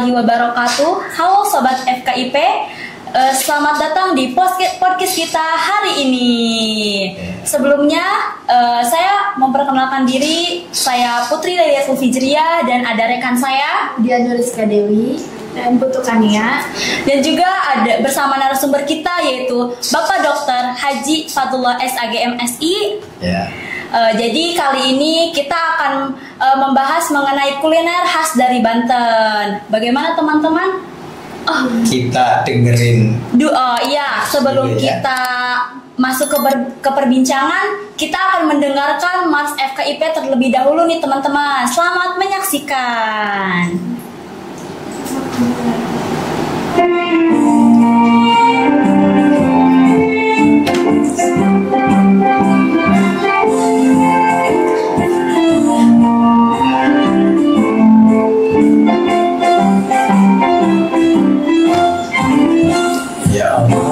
warahmatullahi wabarakatuh. Halo Sobat FKIP, selamat datang di podcast kita hari ini. Sebelumnya saya memperkenalkan diri, saya Putri Leliatul Fijriah dan ada rekan saya Dian Nuriska Dewi dan Putu Kania, dan juga ada bersama narasumber kita yaitu Bapak Dr. Haji Fadlullah SAG MSI. Jadi kali ini kita akan membahas mengenai kuliner khas dari Banten. Bagaimana teman-teman? Kita dengerin. Sebelum kita masuk ke perbincangan, kita akan mendengarkan Mars FKIP terlebih dahulu nih teman-teman. Selamat menyaksikan.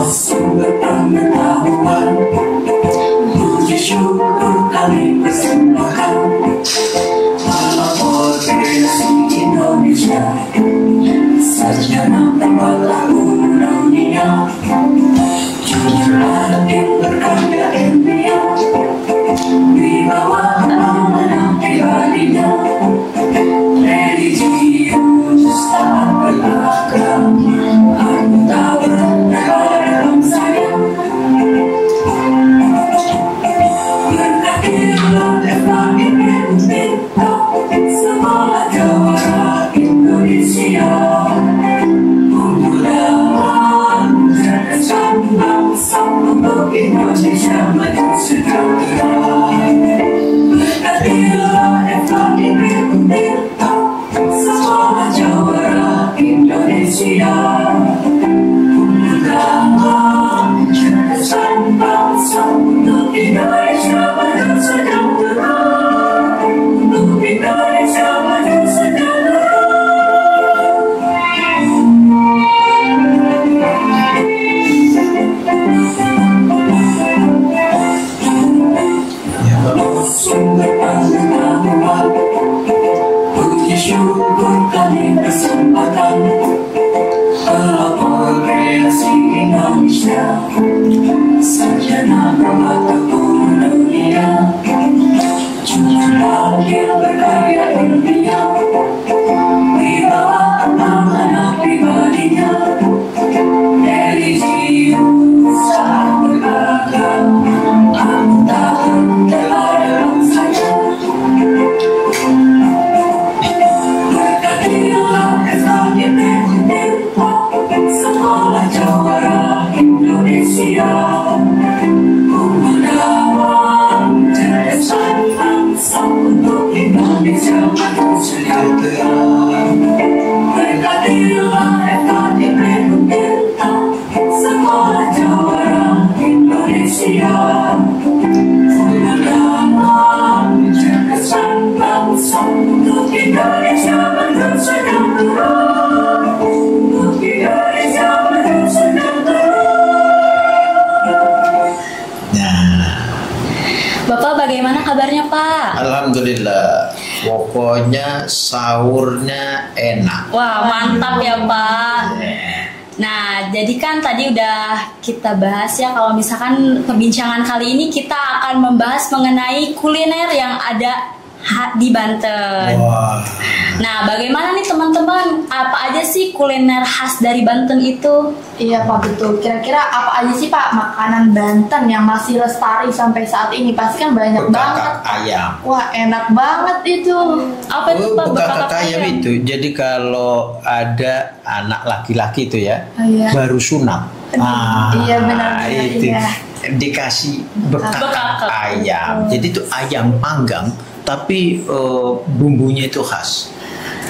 Sumber pengetahuan, puji syukur kami persembahkan. Pelopor kreasi Indonesia, sarjana pembangunan dunia, jujurlah berkarya ilmiah, di bawah amanah pribadinya, religius tak beragama, anggota negara saya. Berkatilah FKIP Unbita, sekolah jawara Indonesia, unggulan cerdasan bangsa untuk Indonesia maju sejahtera. Berkatilah FKIP Unbita, sekolah jawara Indonesia, cerdasan bangsa untuk Indonesia maju sejahtera, untuk Indonesia maju sejahtera. Sumber pengetahuan, puji syukur kami persembahkan. Pelopor kreasi Indonesia, sarjana pembangunan dunia, jujurlah berkarya ilmiah, di bawah amanah pribadinya, religius tak beragama, anggota negara saya. Berkatilah FKIP Unbita, sekolah jawara Indonesia, unggulan cerdasan bangsa untuk Indonesia maju sejahtera. Berkatilah FKIP Unbita, sekolah jawara Indonesia, unggulan cerdasan bangsa untuk Indonesia maju sejahtera, untuk Indonesia maju sejahtera. Bapak bagaimana kabarnya Pak? Alhamdulillah, pokoknya sahurnya enak. Wah mantap ya Pak. Nah, jadi kan tadi udah kita bahas ya, kalau misalkan perbincangan kali ini kita akan membahas mengenai kuliner yang ada di Banten. Wah. Nah, bagaimana nih teman-teman? Apa aja sih kuliner khas dari Banten itu? Iya Pak, betul. Kira-kira apa aja sih Pak makanan Banten yang masih lestari sampai saat ini? Pasti kan banyak banget. Bekakak ayam. Wah, enak banget itu. Apa itu Pak? Bekakak ayam itu. Jadi kalau ada anak laki-laki itu ya, Iya. baru sunat. Iya, benar-benar, itu iya. dikasih bekakak Bekakak. ayam. Jadi itu ayam panggang, tapi bumbunya itu khas.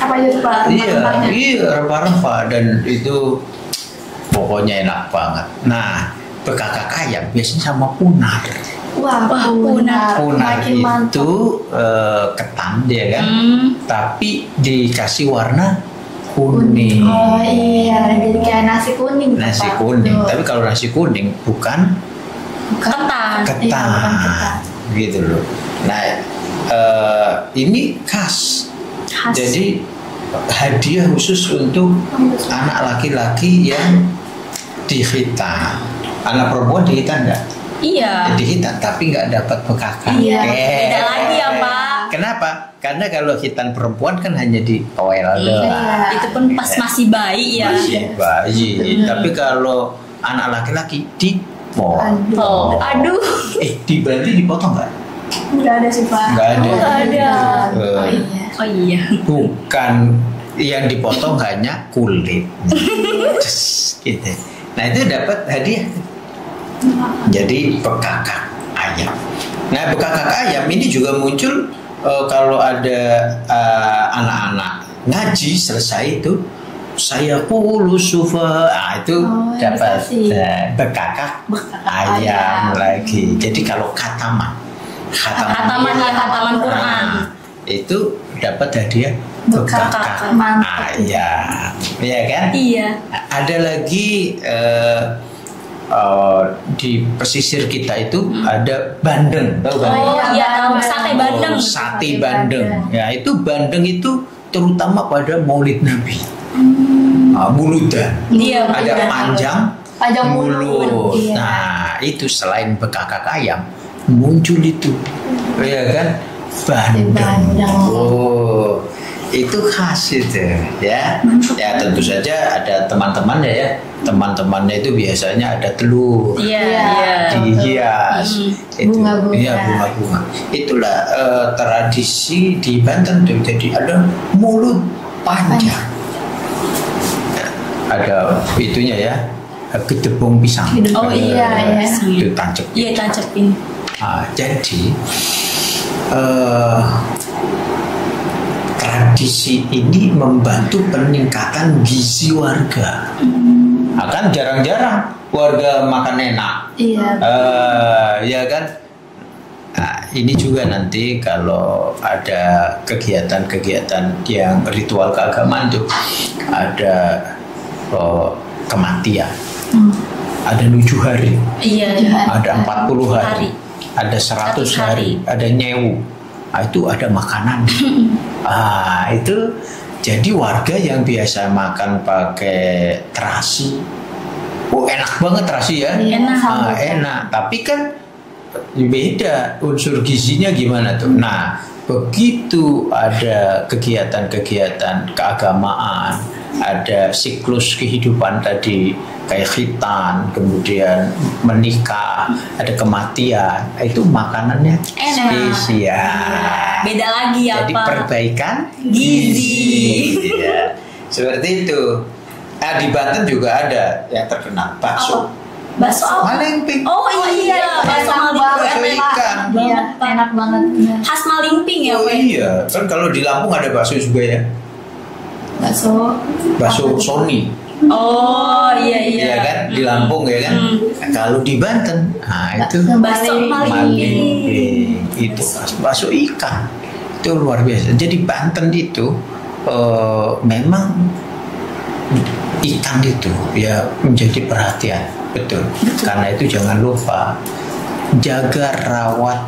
Apa aja tuh Pak? Rempah-rempahnya? Iya, rempah-rempah dan itu pokoknya enak banget. Nah, bekakak ayam biasanya sama punar. Wah, punar. Punar Makin mantap. itu ketan dia kan, tapi dikasih warna kuning. Oh iya, jadi kayak nasi kuning. Nasi Pak. kuning. Betul. Tapi kalau nasi kuning bukan Ketan. Iya, bukan ketan. gitu loh. Nah, ini khas. Khas. Jadi hadiah khusus untuk anak laki-laki yang dihitan. Anak perempuan dihitan enggak? Iya. Dihitan tapi nggak dapat PKK. Iya. Beda lagi ya Pak. Kenapa? Karena kalau hitan perempuan kan hanya di oel doang. Itu pun pas masih bayi ya. Masih bayi. Tapi kalau anak laki-laki dipotong. Aduh. Berarti dipotong nggak? Nggak ada sih Pak. Nggak ada. Nggak ada. Oh iya. Bukan, yang dipotong hanya kulit. Gitu. Nah itu dapat hadiah. Jadi bekakak ayam. Nah bekakak ayam ini juga muncul kalau ada anak-anak ngaji selesai itu, saya qulu sufa, itu dapat bekakak ayam lagi. Jadi kalau khataman Quran itu dapat hadiah bekakak ayam, ya kan? Iya. Ada lagi di pesisir kita itu ada bandeng, tahu kan? Iya, sate bandeng. Sate bandeng. Ya, itu bandeng itu terutama pada Maulid Nabi. Muludan. Iya, ada panjang mulut. Iya. Nah, itu selain bekakak ayam muncul itu. Ya kan? Bandeng. Oh. Itu khas itu ya. Ya tentu saja ada teman-temannya ya. Teman-temannya itu biasanya ada telur. Dihias. Bunga-bunga. Iya, bunga-bunga. Itulah tradisi di Banten tuh. Jadi ada mulut panjang. Ada itunya ya. Gedebong pisang. Oh iya. Itu tancep. Iya, tancepin. Jadi tradisi ini membantu peningkatan gizi warga. Akan jarang-jarang warga makan enak. Iya. Ya kan. Nah, ini juga nanti kalau ada kegiatan-kegiatan yang ritual keagamaan tuh ada kematian. Ada 7 hari. Iya. Ada 40 hari. Ada 100 hari. Ada nyewu. Itu ada makanan. Itu jadi warga yang biasa makan pakai terasi, enak banget terasi ya. Enak. Tapi kan beda unsur gizinya gimana tuh. Nah, begitu ada kegiatan-kegiatan keagamaan, ada siklus kehidupan tadi kayak khitan, kemudian menikah, ada kematian, itu makanannya spesial. Beda lagi ya Jadi Pak. perbaikan gizi. Ya, seperti itu. Nah di Banten juga ada yang terkenal bakso. Bakso apa? Malingping. Oh iya, bakso ikan. Iya, enak banget. Khas Malingping ya, Oh iya, kan kalau di Lampung ada bakso juga ya. Bakso Sony. Oh iya kan di Lampung ya kan. Nah, kalau di Banten, itu bakso Malingping. Itu bakso ikan. Itu luar biasa. Jadi Banten itu memang ikan itu ya menjadi perhatian, betul. Karena itu jangan lupa jaga rawat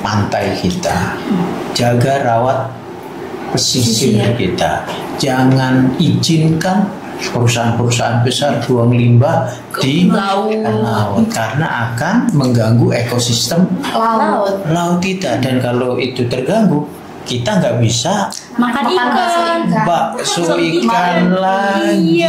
pantai kita, jaga rawat pesisir kita. Jangan izinkan perusahaan-perusahaan besar buang limbah di laut karena akan mengganggu ekosistem laut kita. Dan kalau itu terganggu, kita nggak bisa makan ikan, bakso ikan lagi,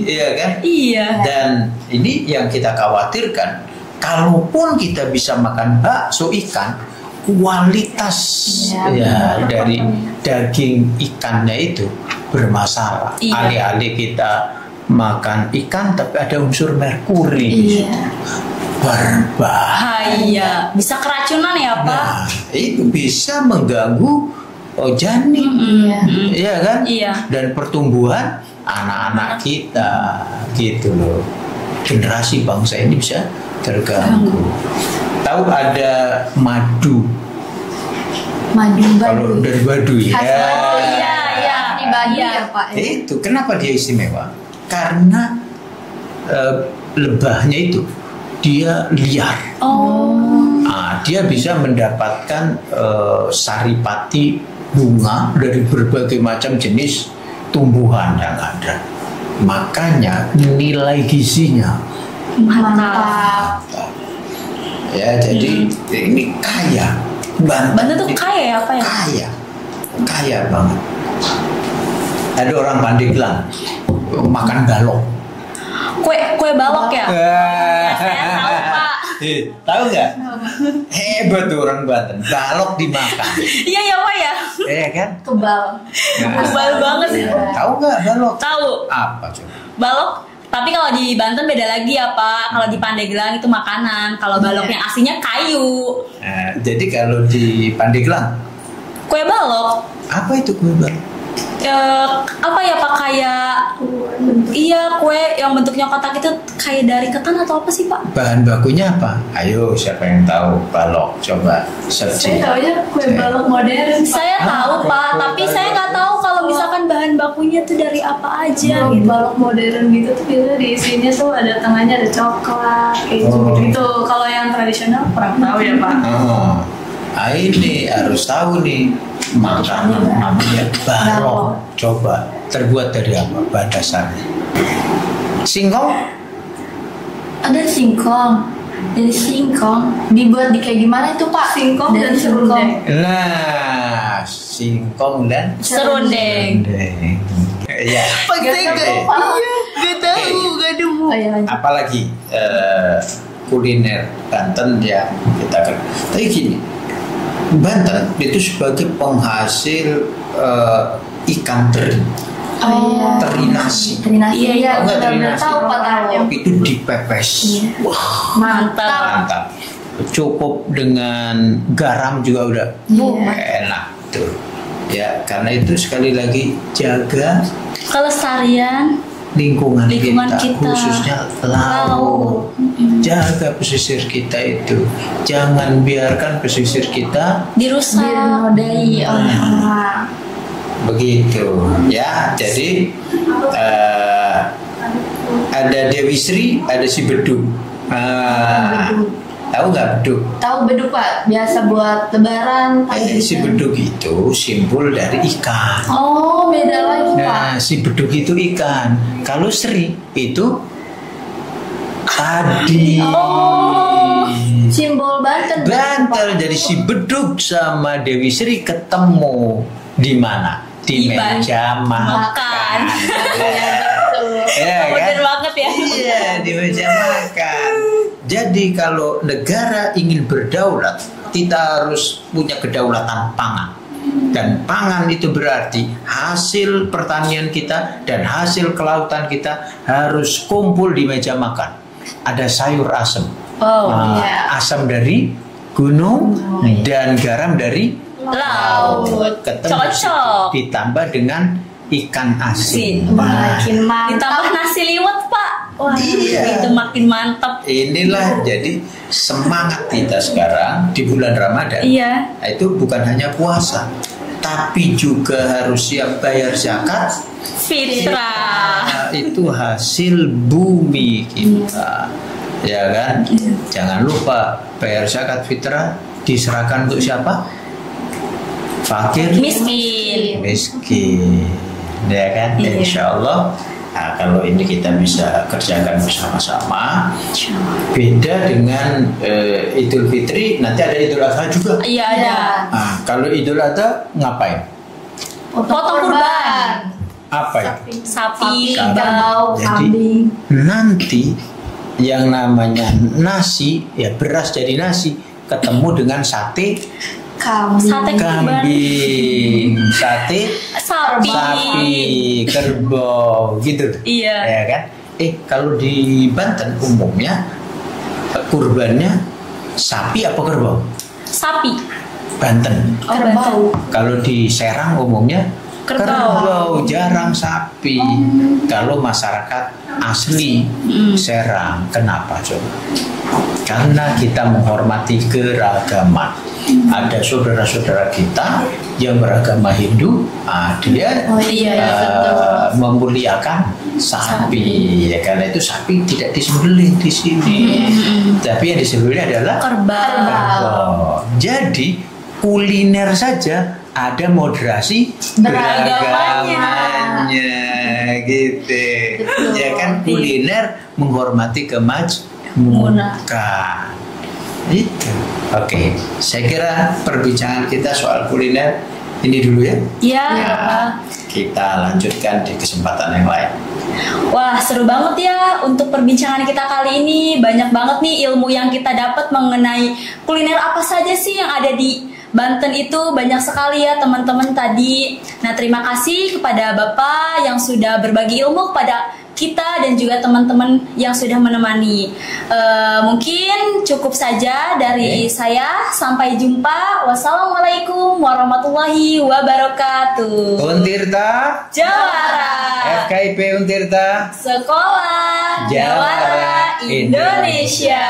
iya kan? Iya. Dan ini yang kita khawatirkan. Kalaupun kita bisa makan bakso ikan, kualitas dari daging ikannya itu bermasalah. Alih-alih kita makan ikan tapi ada unsur merkuri. Berbahaya. Bisa keracunan ya Pak. Nah, itu bisa mengganggu janin, iya kan? Iya. Dan pertumbuhan anak-anak kita, gitu loh. Generasi bangsa ini bisa terganggu. Tahu ada madu? Kalau dari Baduy ya. Oh iya. Di Baduy ya Pak. Itu kenapa dia istimewa? Karena lebahnya itu dia liar. Dia bisa mendapatkan saripati bunga, dari berbagai macam jenis tumbuhan yang ada. Makanya nilai gizinya Mantap. ya, jadi ini kaya. Banten tuh kaya ya apa ya? Kaya banget. Ada orang Pandeglang makan balok. Kue balok ya? Saya tahu Pak. Tahu nggak? Hebat tuh orang Banten. Balok dimakan. Iya ya Pak ya. Iya kan? Kebal. Kebal banget. Tahu nggak balok? Tahu. Apa coba? Balok. Tapi kalau di Banten beda lagi ya Pak. Kalau di Pandeglang itu makanan. Kalau balok yang aslinya kayu. Nah, jadi kalau di Pandeglang, Kue balok. apa itu kue balok? Apa ya Pak, kayak iya kue yang bentuknya kotak itu kayak dari ketan atau apa sih Pak? Bahan bakunya apa? Ayo, siapa yang tahu balok? Coba Saya searching. taunya kue balok modern. Saya tahu Pak, tapi saya nggak tahu kalau misalkan bahan bakunya tuh dari apa aja Kalau gitu. balok modern gitu tuh biasanya diisinya tuh ada tengahnya ada coklat, keju Oh. gitu. Kalau yang tradisional kurang tahu ya Pak. Oh, ini harus tahu nih, makanan namanya balok. Coba terbuat dari apa? Bahan dasarnya singkong. Ada singkong. Dari singkong dibuat di kayak gimana itu Pak? Singkong dan serundeng. Nah, singkong dan Serundeng. Ya. Gak tahu, gak nemu. Oh, iya, lanjut. Apalagi kuliner Banten ya kita kan. Tapi gini, Banten itu sebagai penghasil ikan teri. Oh iya. Teri nasi. Terinasi Iya, ya. enggak teri Benar-benar nasi. tahu Pak tahu. Itu dipepes. Wah, Mantap. mantap. Cukup dengan garam juga udah enak tuh. Ya, karena itu sekali lagi jaga Kelestarian lingkungan Lingkungan kita. khususnya laut. Jaga pesisir kita itu. Jangan biarkan pesisir kita dirusak. Dinodai oleh orang. begitu ya. Jadi ada Dewi Sri, ada si Bedug. Tahu nggak bedug? Tahu beduk Pak, biasa buat lebaran. Si bedug itu simbol dari ikan. Oh beda lagi Pak. Nah, si bedug itu ikan. Kalau Sri itu tadi. Simbol Banten. Banten. Jadi si bedug sama Dewi Sri ketemu di mana? Di meja makan. Ya, Modern kan? banget ya. Iya, di meja makan. Jadi kalau negara ingin berdaulat, kita harus punya kedaulatan pangan. Dan pangan itu berarti hasil pertanian kita dan hasil kelautan kita harus kumpul di meja makan. Ada sayur asem. Asam dari gunung dan garam dari Laut. Ketemu Cocok. ditambah dengan ikan asin. Makin mantap. Ditambah nasi liwet Pak. Wah, Iya. itu makin mantap. Inilah jadi semangat kita sekarang di bulan Ramadan. Iya. Nah, itu bukan hanya puasa, tapi juga harus siap bayar zakat. Fitrah. Nah, itu hasil bumi kita, ya kan? Jangan lupa bayar zakat fitrah diserahkan untuk siapa? Fakir, Miskin. ya kan? Iya. Insya Allah. Nah, kalau ini kita bisa kerjakan bersama-sama. Beda dengan Idul Fitri, nanti ada Idul Adha juga. Iya ada. Nah, kalau Idul Adha ngapain? Potong kurban. Apa ya? Sapi, kerbau, Jadi kambing. nanti yang namanya nasi, ya beras jadi nasi, ketemu dengan sate Kambing. sate kurban. kambing, sate Sapi. kerbau, gitu. Iya. Ya kan? Kalau di Banten umumnya kurbannya sapi apa kerbau? Sapi. Banten. Kerbau. Kalau di Serang umumnya Kerbau. jarang sapi. Kalau masyarakat asli Serang, kenapa coba? Karena kita menghormati keragaman. Ada saudara-saudara kita yang beragama Hindu, dia memuliakan sapi. Ya, karena itu sapi tidak disembelih di sini. Tapi yang disembelih adalah Kerbau. kerbau. Jadi kuliner saja ada moderasi Beragamanya. gitu. Betul. Ya kan, kuliner menghormati kemajmukan. Itu. Oke, saya kira perbincangan kita soal kuliner ini dulu ya. Iya. Kita lanjutkan di kesempatan yang lain. Wah, seru banget ya untuk perbincangan kita kali ini. Banyak banget nih ilmu yang kita dapat mengenai kuliner apa saja sih yang ada di Banten itu. Banyak sekali ya teman-teman tadi. Nah, terima kasih kepada Bapak yang sudah berbagi ilmu kepada kita dan juga teman-teman yang sudah menemani. Mungkin cukup saja dari saya. Sampai jumpa. Wassalamualaikum warahmatullahi wabarakatuh. Untirta Jawara. FKIP Untirta Sekolah Jawara Jawara Indonesia.